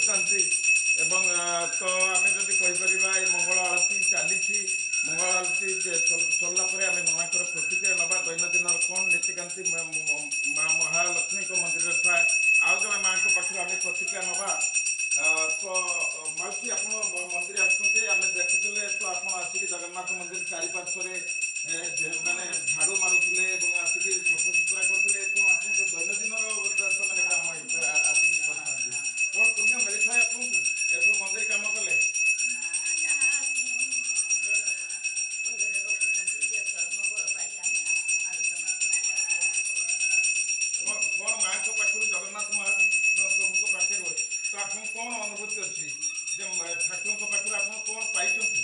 କରୁଛନ୍ତି ଏବଂ ତ ଆମେ ଯଦି କହିପାରିବା ଏ ମଙ୍ଗଳ ଆଳତୀ ଚାଲିଛି। ମଙ୍ଗଳ ଆଳତୀ ସରିଲା ପରେ ଆମେ ମାଙ୍କର ପ୍ରତିକ୍ରିୟା ନେବା। ଦୈନନ୍ଦିନର କ'ଣ ନୀତିକାନ୍ତି ମା ମହାଲକ୍ଷ୍ମୀଙ୍କ ମନ୍ଦିରରେ ଥାଏ, ଆଉ ଜଣେ ମାଙ୍କ ପାଖରୁ ଆମେ ପ୍ରତିକ୍ରିୟା ନେବା। ତ ମାଉସୀ ଆପଣ ମନ୍ଦିର ଆସୁଛନ୍ତି, ଆମେ ଦେଖୁଥିଲେ ତ ଆପଣ ଆସିକି ଜଗନ୍ନାଥ ମନ୍ଦିର ଚାରିପାର୍ଶ୍ୱରେ ମାନେ ଝାଡ଼ୁ ମାରୁଥିଲେ ଏବଂ ଆସିକି ସଫାସୁତୁରା କରୁଥିଲେ। କ'ଣ ଆପଣଙ୍କ ଦୈନନ୍ଦିନର ସେମାନେ କାମ ଆସିକି କରିଥାନ୍ତି, କ'ଣ ପୁଣ୍ୟ ମିଳିଥାଏ ଆପଣଙ୍କୁ ଏସବୁ ମନ୍ଦିର କାମ କଲେ? କ'ଣ ମାଙ୍କ ପାଖରୁ ଜଗନ୍ନାଥ ମହାପ୍ରଭୁଙ୍କ ପାଖରୁ ତ ଆପଣ କ'ଣ ଅନୁଭୂତି ଅଛି ଯେ ଠାକୁରଙ୍କ ପାଖରୁ ଆପଣ କ'ଣ ପାଇଛନ୍ତି?